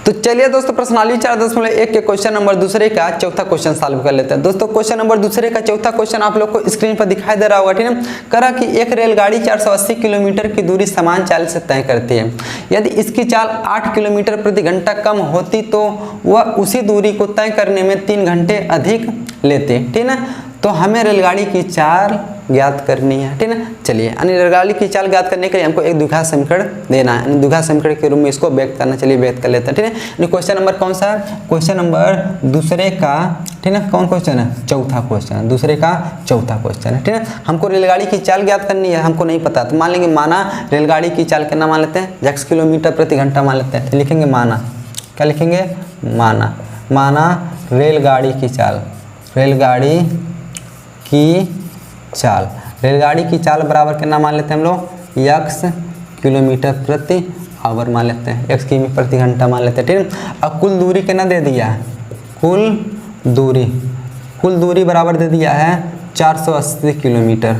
तो चलिए दोस्तों प्रश्नावली 4.1 के क्वेश्चन नंबर दूसरे का चौथा क्वेश्चन सॉल्व कर लेते हैं। दोस्तों क्वेश्चन नंबर दूसरे का चौथा क्वेश्चन आप लोग को स्क्रीन पर दिखाई दे रहा होगा, ठीक है। करा कि एक रेलगाड़ी 480 किलोमीटर की दूरी समान चाल से तय करती है। यदि इसकी चाल 8 किलोमीटर प्रति घंटा कम होती तो वह उसी दूरी को तय करने में 3 घंटे अधिक लेते, ठीक है। तो हमें रेलगाड़ी की चाल ज्ञात करनी है, ठीक है। चलिए यानी रेलगाड़ी की चाल ज्ञात करने के लिए हमको एक द्विघात समीकरण देना है, द्विघात समीकरण के रूप में इसको व्यक्त करना। चलिए व्यक्त कर लेते हैं, ठीक है। क्वेश्चन नंबर कौन सा है? क्वेश्चन नंबर दूसरे का, ठीक है। कौन क्वेश्चन है? चौथा क्वेश्चन, दूसरे का चौथा क्वेश्चन है, ठीक है। हमको रेलगाड़ी की चाल ज्ञात करनी है, हमको नहीं पता तो मान लेंगे माना रेलगाड़ी की चाल कितना मान लेते हैं? x किलोमीटर प्रति घंटा मान लेते हैं। लिखेंगे माना, क्या लिखेंगे? माना। माना रेलगाड़ी की चाल, रेलगाड़ी की चाल, रेलगाड़ी की चाल बराबर कितना मान लेते हैं हम लोग? x किलोमीटर प्रति आवर मान लेते हैं, x किमी प्रति घंटा मान लेते हैं, ठीक है। अब कुल दूरी कितना दे दिया है? कुल दूरी बराबर दे दिया है 480 किलोमीटर,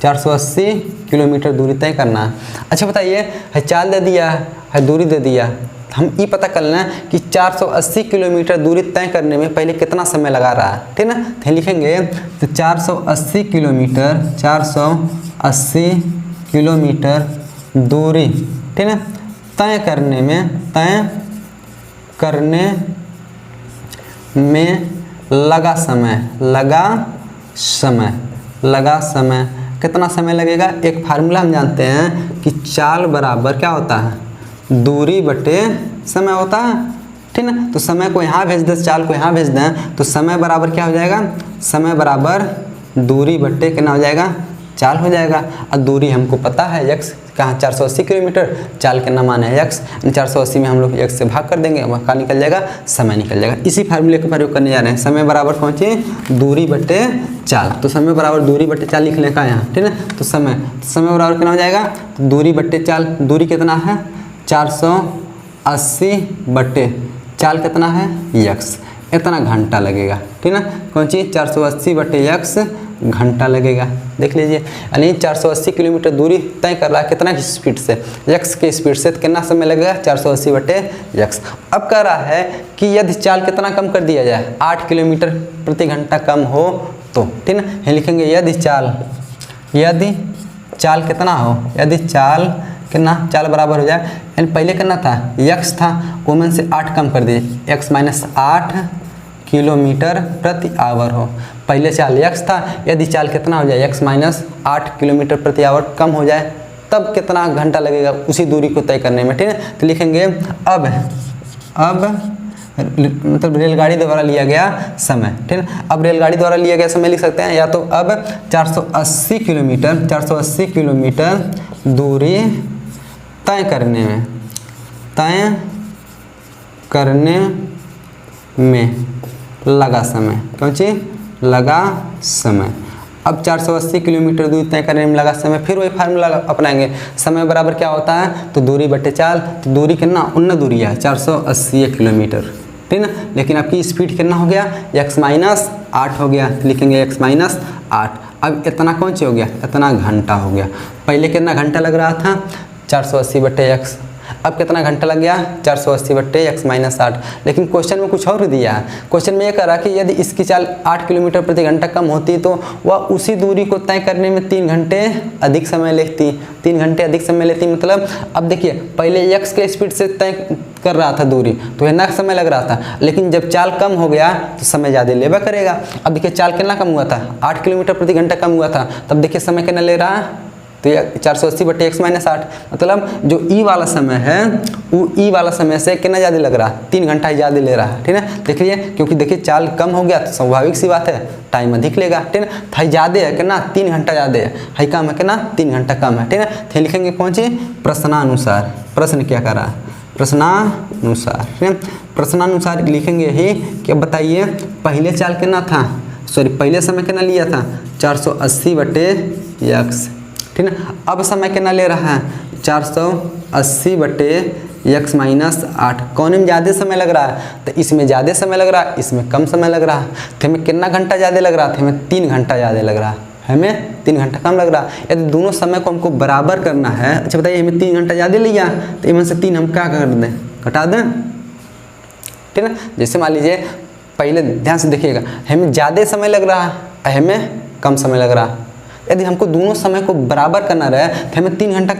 480 किलोमीटर दूरी तय करना है। अच्छा बताइए, चाल दे दिया है, दूरी दे दिया, हम ये पता कर लेना कि 480 किलोमीटर दूरी तय करने में पहले कितना समय लगा रहा है, ठीक है ना। तो लिखेंगे तो 480 किलोमीटर दूरी, ठीक है, तय करने में लगा समय कितना समय लगेगा? एक फार्मूला हम जानते हैं कि चाल बराबर क्या होता है? दूरी बटे समय होता है, ठीक ना। तो समय को यहाँ भेज दें, चाल को यहाँ भेज दें तो समय बराबर क्या हो जाएगा? समय बराबर दूरी बटे कितना हो जाएगा? चाल हो जाएगा। और दूरी हमको पता है x कहाँ 480 किलोमीटर, चाल कितना माने है x, 480 में हम लोग x से भाग कर देंगे, वह कहाँ निकल जाएगा? समय निकल जाएगा। इसी फार्मूले का प्रयोग करने जा रहे हैं। समय बराबर कौन सी? दूरी बटे चाल। तो समय बराबर दूरी बटे चाल लिख लें का यहाँ, ठीक है। तो समय बराबर कितना हो जाएगा? दूरी बटे चाल, दूरी कितना है? 480 बटे चाल कितना है? x, इतना घंटा लगेगा, ठीक है। कौन चीज़? 480 बटे x घंटा लगेगा। देख लीजिए, यानी 480 किलोमीटर दूरी तय कर रहा है कितना की स्पीड से? x के स्पीड से। तो कितना समय लगेगा? 480 बटे x। अब कह रहा है कि यदि चाल कितना कम कर दिया जाए? 8 किलोमीटर प्रति घंटा कम हो तो, ठीक है। लिखेंगे यदि चाल कितना हो? यदि चाल कितना? चाल बराबर हो जाए, यानी पहले कितना था? x था, वोमेन से 8 कम कर दिए, x माइनस 8 किलोमीटर प्रति आवर हो। पहले चाल x था, यदि चाल कितना हो जाए? x माइनस 8 किलोमीटर प्रति आवर कम हो जाए तब कितना घंटा लगेगा उसी दूरी को तय करने में, ठीक है। तो लिखेंगे अब मतलब रेलगाड़ी द्वारा लिया गया समय, ठीक है। अब रेलगाड़ी द्वारा लिया गया समय लिख सकते हैं, या तो अब 480 किलोमीटर दूरी तय करने में लगा समय, कौन चीज? लगा समय। अब 480 किलोमीटर दूरी तय करने में लगा समय, फिर वही फार्मूला अपनाएंगे। समय बराबर क्या होता है? तो दूरी बटे चाल। तो दूरी कितना? उन्न दूरी है 480 किलोमीटर, ठीक ना। लेकिन आपकी स्पीड कितना हो गया? x माइनस 8 हो गया। लिखेंगे x माइनस 8। अब इतना कौन सी हो गया? इतना घंटा हो गया। पहले कितना घंटा लग रहा था? 480 बटे x। अब कितना घंटा लग गया? 480 बटे x माइनस 8। लेकिन क्वेश्चन में कुछ और दिया है। क्वेश्चन में ये कह रहा कि यदि इसकी चाल 8 किलोमीटर प्रति घंटा कम होती तो वह उसी दूरी को तय करने में 3 घंटे अधिक समय लेती। 3 घंटे अधिक समय लेती मतलब, अब देखिए पहले x के स्पीड से तय कर रहा था दूरी तो इतना समय लग रहा था, लेकिन जब चाल कम हो गया तो समय ज़्यादा लेबा करेगा। अब देखिए चाल कितना कम हुआ था? 8 किलोमीटर प्रति घंटा कम हुआ था, तब देखिए समय कितना ले रहा है? तो 480 बटे x माइनस 8, मतलब जो ई वाला समय है वो ई वाला समय से कितना ज़्यादा लग रहा है? 3 घंटा ज़्यादा ले रहा है, ठीक है। देखिए क्योंकि देखिए चाल कम हो गया तो स्वाभाविक सी बात है टाइम अधिक लेगा, ठीक है। थाई ज़्यादा है कितना? 3 घंटा ज़्यादा है, हाई कम है कितना? 3 घंटा कम है, ठीक है। तो लिखेंगे कौन सी? प्रश्नानुसार। प्रश्न क्या कर रहा है? प्रश्नानुसार, ठीक है। प्रश्नानुसार लिखेंगे ही कि अब बताइए पहले चाल कितना था? पहले समय कितना लिया था? 480 बटे x, ठीक है। अब समय कितना ले रहा है? 480 बटे x माइनस 8। कौन में ज़्यादा समय लग रहा है? तो इसमें ज़्यादा समय लग रहा है, इसमें कम समय लग रहा है। तो हमें कितना घंटा ज़्यादा लग रहा था? हमें 3 घंटा ज़्यादा लग रहा है, हमें 3 घंटा कम लग रहा है। यदि दोनों समय को हमको बराबर करना है, अच्छा बताइए हमें 3 घंटा ज़्यादा लिया तो इनमें से 3 हम क्या कर दें? घटा दें, ठीक है ना। जैसे मान लीजिए पहले ध्यान से देखिएगा, हमें ज़्यादा समय लग रहा है, हमें कम समय लग रहा है। यदि हमको दोनों समय को बराबर करना रहे तो हमें 3 घंटा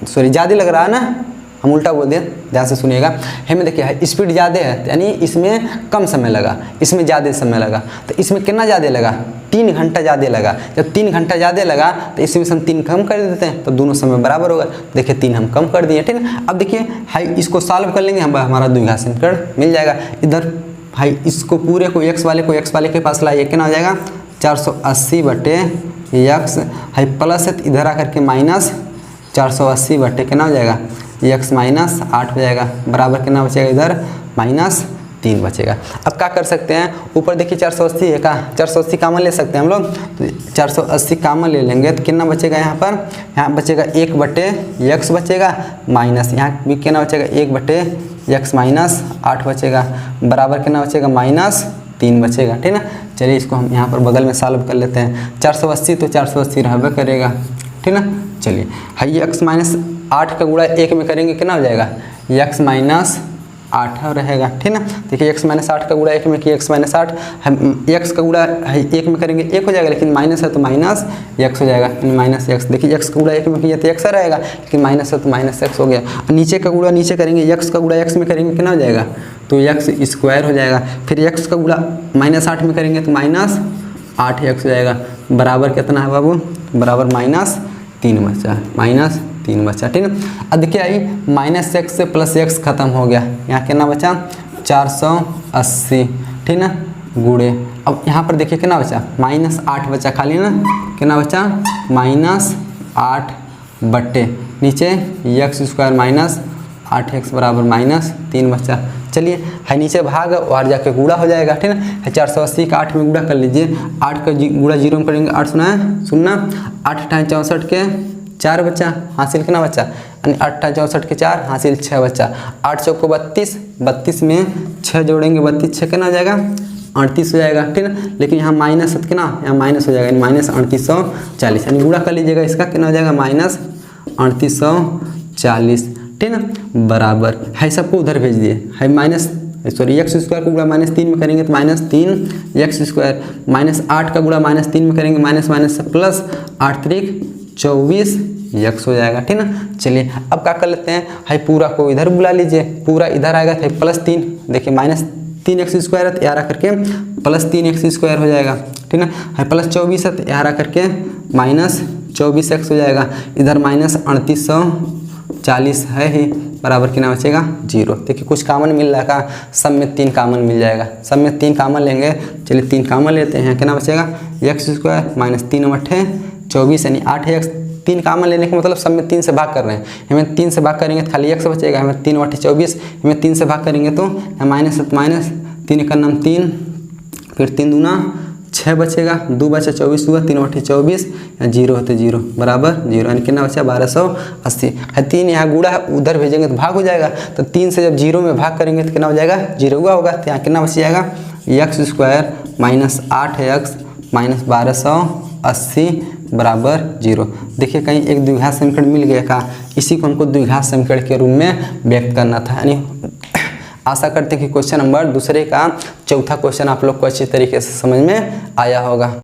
ज़्यादा लग रहा है ना, हम उल्टा बोल दिए, ध्यान से सुनिएगा। हमें देखिए स्पीड ज़्यादा है यानी इसमें कम समय लगा, इसमें ज़्यादा समय लगा, तो इसमें कितना ज़्यादा लगा, 3 घंटा ज़्यादा लगा। जब 3 घंटा ज़्यादा लगा तो इसमें से हम 3 कम कर देते हैं तो दोनों समय बराबर होगा। देखिए 3 हम कम कर दिए, ठीक है। अब देखिए हाई इसको सॉल्व कर लेंगे, हमारा द्विघात समीकरण मिल जाएगा। इधर हाई इसको पूरे को x वाले के पास लाइए, कितना हो जाएगा 480/x, हाई प्लस है तो इधर आकर के माइनस 480 बटे कितना हो जाएगा x माइनस 8 हो जाएगा, बराबर कितना बचेगा इधर -3 बचेगा। अब क्या कर सकते हैं, ऊपर देखिए 480 है का, 480 कामन ले सकते हैं हम लोग, तो 480 कामन ले लेंगे तो कितना बचेगा यहाँ पर, यहाँ बचेगा 1/x बचेगा, माइनस यहाँ भी कितना बचेगा 1/x माइनस 8 बचेगा, बराबर कितना बचेगा -3 बचेगा, ठीक ना। चलिए इसको हम यहाँ पर बगल में सॉल्व कर लेते हैं। 480 तो 480 रहबे करेगा, ठीक ना। चलिए हाई x माइनस 8 का गुणा 1 में करेंगे कितना हो जाएगा x माइनस 8 रहेगा, ठीक ना। देखिए x माइनस 8 का गुणा 1 में कि x माइनस 8, हम x का गुणा 1 में करेंगे 1 हो जाएगा, लेकिन माइनस है तो माइनस x हो जाएगा, माइनस x। देखिए x का गुणा 1 में किया तो x रहेगा, लेकिन माइनस है तो माइनस x हो गया। नीचे का गुणा नीचे करेंगे, x का गुणा x में करेंगे कितना हो जाएगा, तो x स्क्वायर हो जाएगा। फिर x का गुणा -8 में करेंगे तो -8x हो जाएगा, बराबर कितना है बाबू, बराबर -3 बचा, -3 बचा, ठीक है। अब देखिए आई -x से +x खत्म हो गया, यहाँ कितना बचा 480, ठीक ना, गुणे। अब यहाँ पर देखिए कितना बचा -8 बचा खाली ना, कितना बचा -8 बटे नीचे x स्क्वायर -8x बराबर -3 बचा। चलिए है नीचे भाग और जाके गुणा हो जाएगा, ठीक है। 480 का 8 में गुणा कर लीजिए, 8 का गुणा 0 में करेंगे 8 सुना 8 × 64 के 4 बचा, हासिल कितना बचा, यानी 8 × 64 के 4 हासिल 6 बचा। 8 चौको 32, 32 में 6 जोड़ेंगे, 32 6 कितना हो जाएगा 38 हो जाएगा, ठीक है। लेकिन यहाँ माइनस है कितना, यहाँ माइनस हो जाएगा, यानी -3840, यानी गुणा कर लीजिएगा, इसका कितना हो जाएगा -3840, ठीक ना, बराबर है। सबको उधर भेज दिए, है x स्क्वायर को गुणा -3 में करेंगे तो -3x स्क्वायर, -8 का गुणा -3 में करेंगे माइनस से प्लस 8 × 24x हो जाएगा, ठीक ना। चलिए अब क्या कर लेते हैं, है पूरा को इधर बुला लीजिए, पूरा इधर आएगा तो +3, देखिए -3x स्क्वायर है तो यहाँ करके +3x स्क्वायर हो जाएगा, ठीक ना। है +24 है तो यहाँ करके -24x हो जाएगा, इधर -3840 है ही, बराबर कितना बचेगा 0। देखिए कुछ कामन मिल रहा का, सब में 3 कामन मिल जाएगा, सब में 3 कामन लेंगे। चलिए 3 कामन लेते हैं, कितना बचेगा x स्क्वायर -3/24 यानी 8x। 3 कामन लेने का मतलब सब में 3 से भाग कर रहे हैं, हमें 3 से भाग करेंगे तो खाली x बचेगा, हमें 3/24, हमें 3 से भाग करेंगे तो माइनस है तो माइनस, 3 का नाम 3, फिर 3 दूना 6 बचेगा, 2 बचा 24 हुआ, 3/24 या 0 होते 0 बराबर 0, यानी कितना बचा 1280 है। 3 यहाँ गुणा उधर भेजेंगे तो भाग हो जाएगा, तो 3 से जब 0 में भाग करेंगे तो कितना हो जाएगा 0 हुआ होगा, तो यहाँ कितना बच जाएगा x स्क्वायर -8x -1280 बराबर 0। देखिए कहीं एक द्विघात समीकरण मिल गया का, इसी को हमको द्विघात समीकरण के रूप में व्यक्त करना था। यानी आशा करते हैं कि क्वेश्चन नंबर 2 का चौथा क्वेश्चन आप लोग को अच्छी तरीके से समझ में आया होगा।